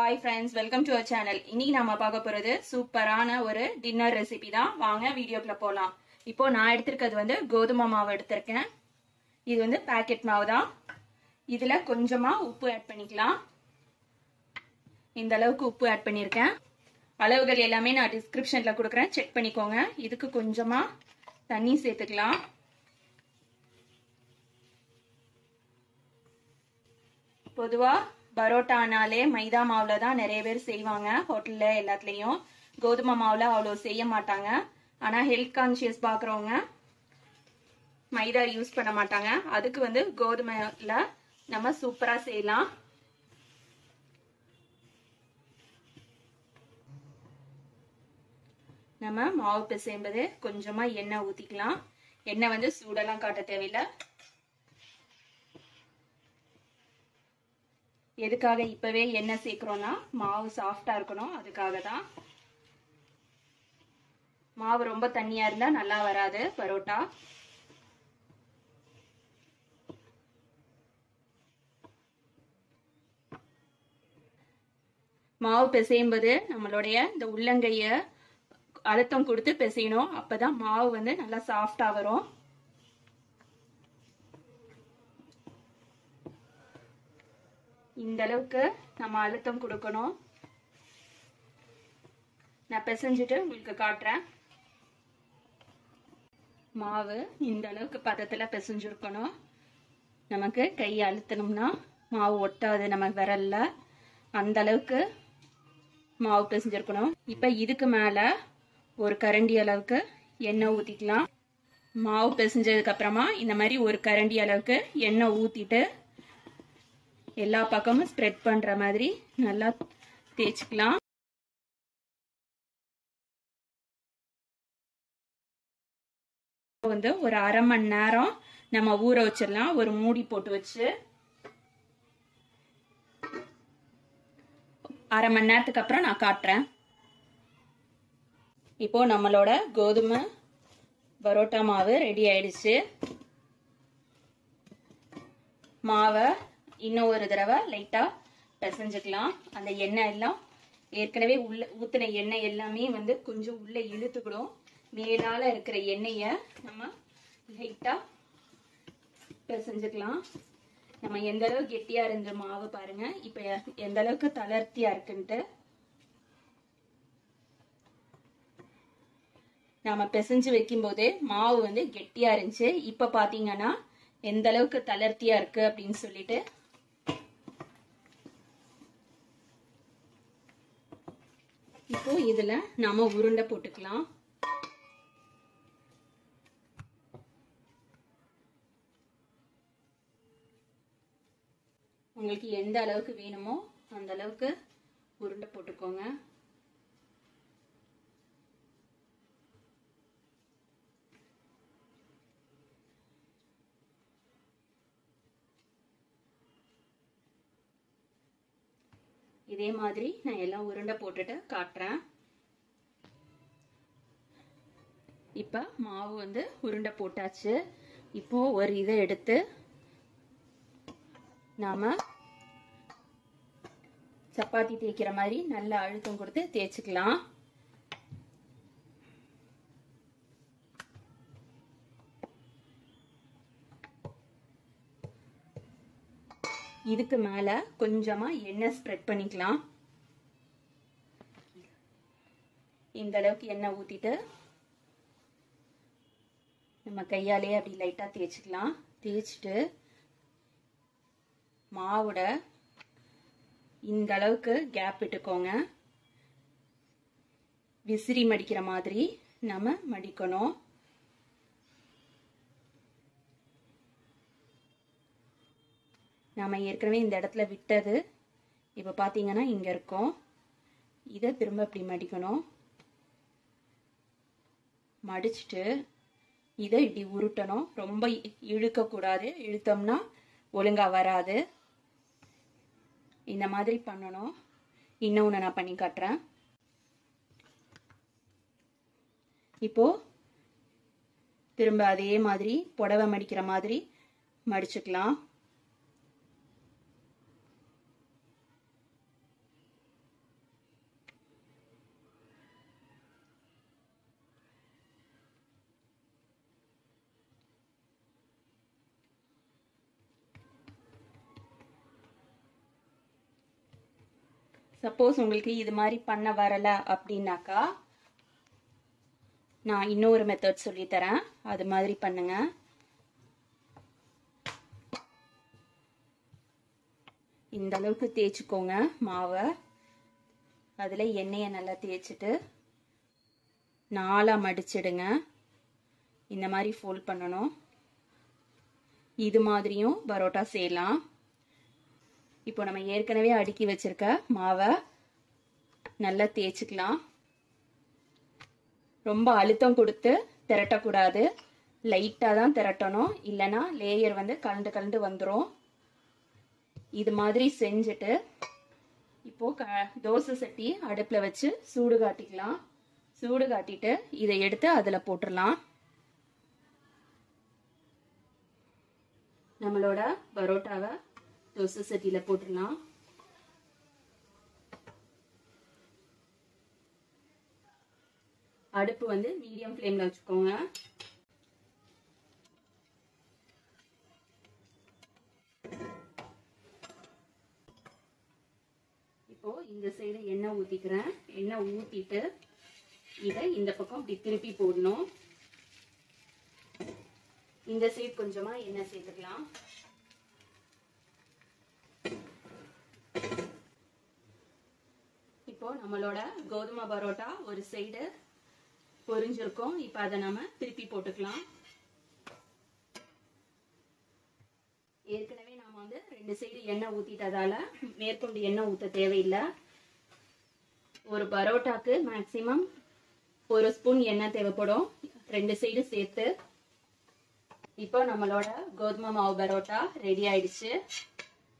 Hi friends, welcome to our channel. இன்னைக்கு நாம பார்க்க போறது சூப்பரான ஒரு டின்னர் ரெசிபி தான். வாங்க வீடியோக்குள்ள போலாம். இப்போ நான் எடுத்துக்கிறது வந்து கோதுமை மாவு எடுத்துர்க்கேன். இது வந்து பாக்கெட் மாவு தான். இதுல கொஞ்சமா உப்பு ஆட் பண்ணிக்கலாம். இந்த அளவுக்கு உப்பு ஆட் பண்ணிருக்கேன். அளவுகள் எல்லாமே நான் டிஸ்கிரிப்ஷன்ல கொடுக்கிறேன், செக் பண்ணிக்கோங்க. இதுக்கு கொஞ்சமா தண்ணி சேர்த்துக்கலாம். பொதுவா பரோட்டானாலே மைதா மாவுல தான் நிறைய பேர் செய்வாங்க. ஹோட்டல்ல எல்லாத்துலயும் கோதுமை மாவுல அவ்வளோ செய்ய மாட்டாங்க. ஆனா ஹெல்த் கான்சியஸ் பாக்குறவங்க மைதா யூஸ் பண்ண மாட்டாங்க. அதுக்கு வந்து கோதுமைல நம்ம சூப்பரா செய்யலாம். நம்ம மாவு பிசையும்போது கொஞ்சமா எண்ணெய் ஊத்திக்கலாம். எண்ணெய் வந்து சூடெல்லாம் காட்ட தேவையில்லை. எதுக்காக இப்பவே எண்ணெய் சேர்க்கிறோம்னா மாவு சாஃப்டா இருக்கணும், அதுக்காக தான். மாவு ரொம்ப தண்ணியா இருந்தா நல்லா வராது பரோட்டா. மாவு பிசையும்போது நம்மளுடைய இந்த உள்ளங்கைய அழுத்தம் கொடுத்து பிசையணும். அப்பதான் மாவு வந்து நல்லா சாஃப்டா வரும். இந்த அளவுக்கு நம்ம அழுத்தம் கொடுக்கணும். நான் பிசைஞ்சிட்டு உங்களுக்கு காட்டுறேன். மாவு இந்த அளவுக்கு பதத்துல பிசைஞ்சிருக்கணும். நமக்கு கை அழுத்தணும்னா மாவு ஒட்டாது நம்ம விரல்ல. அந்த அளவுக்கு மாவு பிசைஞ்சிருக்கணும். இப்ப இதுக்கு மேல ஒரு கரண்டி அளவுக்கு எண்ணெய் ஊத்திக்கலாம். மாவு பிசைஞ்சதுக்கு அப்புறமா இந்த மாதிரி ஒரு கரண்டி அளவுக்கு எண்ணெய் ஊத்திட்டு எல்லா பக்கமும் ஸ்ப்ரெட் பண்ற மாதிரி நல்லா தேய்ச்சிக்கலாம். வந்து ஒரு அரை மணி நேரம் நம்ம ஊற வச்சிடலாம். ஒரு மூடி போட்டு வச்சு அரை மணி நேரத்துக்கு அப்புறம் நான் காட்டுறேன். இப்போ நம்மளோட கோதுமை பரோட்டா மாவு ரெடி ஆயிடுச்சு. மாவை இன்னும் ஒரு தடவை லைட்டா பிசைஞ்சுக்கலாம். அந்த எண்ணெய் எல்லாம் ஏற்கனவே உள்ள ஊத்தின எண்ணெய் எல்லாமே வந்து கொஞ்சம் உள்ள இழுத்துக்கிடும். மேலால இருக்கிற எண்ணெய நம்ம லைட்டா பிசைஞ்சுக்கலாம். நம்ம எந்த அளவுக்கு கெட்டியா இருந்த மாவு பாருங்க. இப்ப எந்த அளவுக்கு தளர்த்தியா இருக்குன்ட்டு. நாம பிசைஞ்சு வைக்கும் போதே மாவு வந்து கெட்டியா இருந்துச்சு. இப்ப பாத்தீங்கன்னா எந்த அளவுக்கு தளர்த்தியா இருக்கு அப்படின்னு சொல்லிட்டு. இப்போ இதுல நாம உருண்டை போட்டுக்கலாம். உங்களுக்கு எந்த அளவுக்கு வேணுமோ அந்த அளவுக்கு உருண்டை போட்டுக்கோங்க. இதே மாதிரி நான் எல்லாம் உருண்டை போட்டுட்டு காட்டுறேன். இப்ப மாவு வந்து உருண்டை போட்டாச்சு. இப்போ ஒரு இதை எடுத்து நாம சப்பாத்தி தேய்க்கிற மாதிரி நல்லா அழுத்தம் கொடுத்து தேய்ச்சிக்கலாம். இதுக்கு மேல கொஞ்சமா எண்ணெய் ஸ்ப்ரெட் பண்ணிக்கலாம். இந்த அளவுக்கு எண்ணெய் ஊத்திட்டு நம்ம கையாலே அப்படி லைட்டா தேய்ச்சிக்கலாம். தேய்ச்சிட்டு மாவோட இந்த அளவுக்கு கேப் விட்டுக்கோங்க. விசிறி மடிக்கிற மாதிரி நம்ம மடிக்கணும். நாம ஏற்கனவே இந்த இடத்துல விட்டது இப்ப பாத்தீங்கன்னா இங்க இருக்கும். இதை திரும்ப இப்படி மடிக்கணும். மடிச்சுட்டு இதை இப்படி உருட்டணும். ரொம்ப இழுக்க கூடாது. இழுத்தோம்னா ஒழுங்கா வராது. இந்த மாதிரி பண்ணணும். இன்னொன்னு நான் பண்ணி காட்டுறேன். இப்போ திரும்ப அதே மாதிரி புடவை மடிக்கிற மாதிரி மடிச்சுக்கலாம். சப்போஸ் உங்களுக்கு இது மாதிரி பண்ண வரல அப்படின்னாக்கா நான் இன்னொரு மெத்தட் சொல்லித்தரேன், அது மாதிரி பண்ணுங்க. இந்த அளவுக்கு தேய்ச்சிக்கோங்க மாவை. அதில் எண்ணெயை நல்லா தேய்ச்சிட்டு 4ஆ மடிச்சிடுங்க. இந்த மாதிரி ஃபோல்ட் பண்ணணும். இது மாதிரியும் பரோட்டா செய்யலாம். இப்போ நம்ம ஏற்கனவே அடுக்கி வச்சிருக்க மாவை நல்லா தேய்ச்சிக்கலாம். ரொம்ப அழுத்தம் கொடுத்து திரட்டக்கூடாது, லைட்டாக தான் திரட்டணும், இல்லைன்னா லேயர் வந்து கலண்டு கலண்டு வந்துடும். இது மாதிரி செஞ்சுட்டு இப்போ தோசை சட்டி அடுப்பில் வச்சு சூடு காட்டிக்கலாம். சூடு காட்டிட்டு இதை எடுத்து அதில் போட்டுடலாம். நம்மளோட பரோட்டாவை தோசை சட்டியில் போட்டுடலாம். அடுப்பு வந்து மீடியம் ஃப்ளேமில் வச்சுக்கோங்க. இப்போ இந்த சைடு எண்ணெய் ஊற்றிக்கிறேன். எண்ணெய் ஊற்றிட்டு இதை இந்த பக்கம் இப்படி திருப்பி போடணும். இந்த சைடு கொஞ்சமாக எண்ணெய் சேர்த்துக்கலாம். இப்போ நம்மளோட கோதுமை பரோட்டா ஒரு சைடு பொரிஞ்சிருக்கும். இப்போ அதை நம்ம திருப்பி போட்டுக்கலாம். ஏற்கனவே நாம வந்து 2 சைடு எண்ணெய் ஊத்திட்டதால மேற்கொண்டு எண்ணெய் ஊத்த தேவையில்லை. ஒரு பரோட்டாக்கு மேக்சிமம் 1 ஸ்பூன் எண்ணெய் தேவைப்படும், 2 சைடு சேர்த்து. இப்போ நம்மளோட கோதுமை மாவு பரோட்டா ரெடி ஆயிடுச்சு,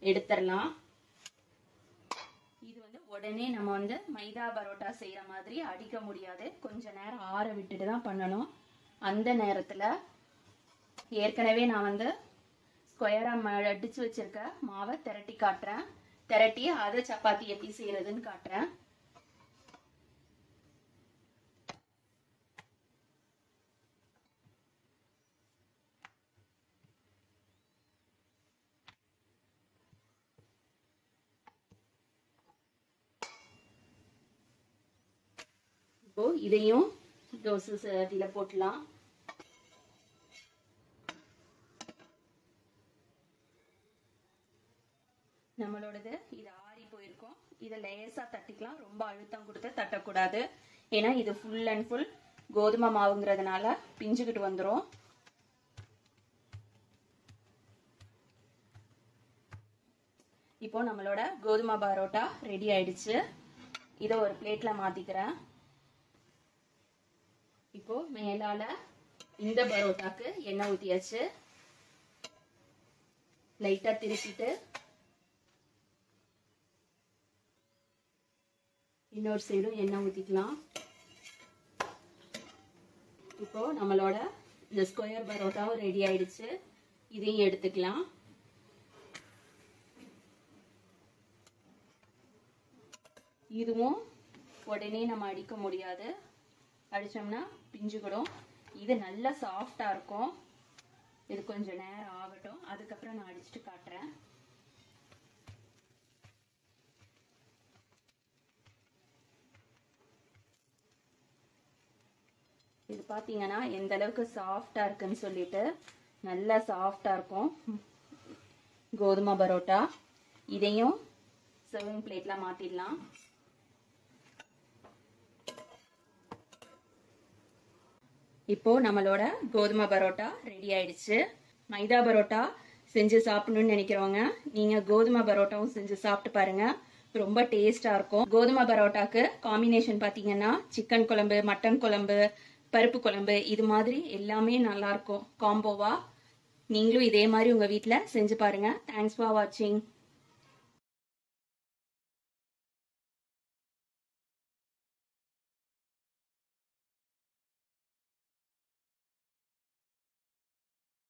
எடுத்துடலாம். இது வந்து உடனே நம்ம வந்து மைதா பரோட்டா செய்யற மாதிரி அடிக்க முடியாது, கொஞ்ச நேரம் ஆற விட்டுட்டு தான் பண்ணணும். அந்த நேரத்துல ஏற்கனவே நான் வந்து ஸ்கொயரா அடிச்சு வச்சிருக்க மாவை திரட்டி காட்டுறேன். திரட்டி அதை சப்பாத்தி எப்படி செய்யறதுன்னு காட்டுறேன். இப்போ இதையும் தோசை சட்டியில போட்டுலாம். நம்மளோடது இது ஆறி போயிருக்கும். இதை லேசா தட்டிக்கலாம், ரொம்ப அழுத்தம் கொடுத்து தட்டக்கூடாது. ஏன்னா இது ஃபுல் அண்ட் ஃபுல் கோதுமை மாவுங்கிறதுனால பிஞ்சுக்கிட்டு வந்துடும். இப்போ நம்மளோட கோதுமை பரோட்டா ரெடி ஆயிடுச்சு. இதை ஒரு பிளேட்ல மாத்திக்கிறேன். இப்போ மேலால இந்த பரோட்டாக்கு எண்ணெய் ஊத்தியாச்சு. லைட்டா திருப்பிட்டு இன்னொரு சைடும் எண்ணெய் ஊத்திக்கலாம். இப்போ நம்மளோட இந்த ஸ்கொயர் பரோட்டாவும் ரெடி ஆயிடுச்சு. இதையும் எடுத்துக்கலாம். இதுவும் உடனே நம்ம அடிக்க முடியாது, அடிச்சோம்னா பிஞ்சுக்கிடும். இது நல்லா சாஃப்டா இருக்கும். இது கொஞ்சம் நேரம் ஆகட்டும், அதுக்கப்புறம் நான் அடிச்சுட்டு காட்டுறேன். இது பாத்தீங்கன்னா எந்த அளவுக்கு சாஃப்டா இருக்குன்னு சொல்லிட்டு, நல்லா சாஃப்டா இருக்கும் கோதுமை பரோட்டா. இதையும் சர்விங் பிளேட்ல மாத்திடலாம். இப்போ நம்மளோட கோதுமை பரோட்டா ரெடி ஆயிடுச்சு. மைதா பரோட்டா செஞ்சு சாப்பிடணும்னு நினைக்கிறவங்க நீங்க கோதுமை பரோட்டாவும் செஞ்சு சாப்பிட்டு பாருங்க, ரொம்ப டேஸ்டா இருக்கும். கோதுமை பரோட்டாக்கு காம்பினேஷன் பாத்தீங்கன்னா சிக்கன் குழம்பு, மட்டன் குழம்பு, பருப்பு குழம்பு, இது மாதிரி எல்லாமே நல்லா இருக்கும் காம்போவா. நீங்களும் இதே மாதிரி உங்க வீட்ல செஞ்சு பாருங்க. தேங்க்ஸ் ஃபார் வாட்சிங்.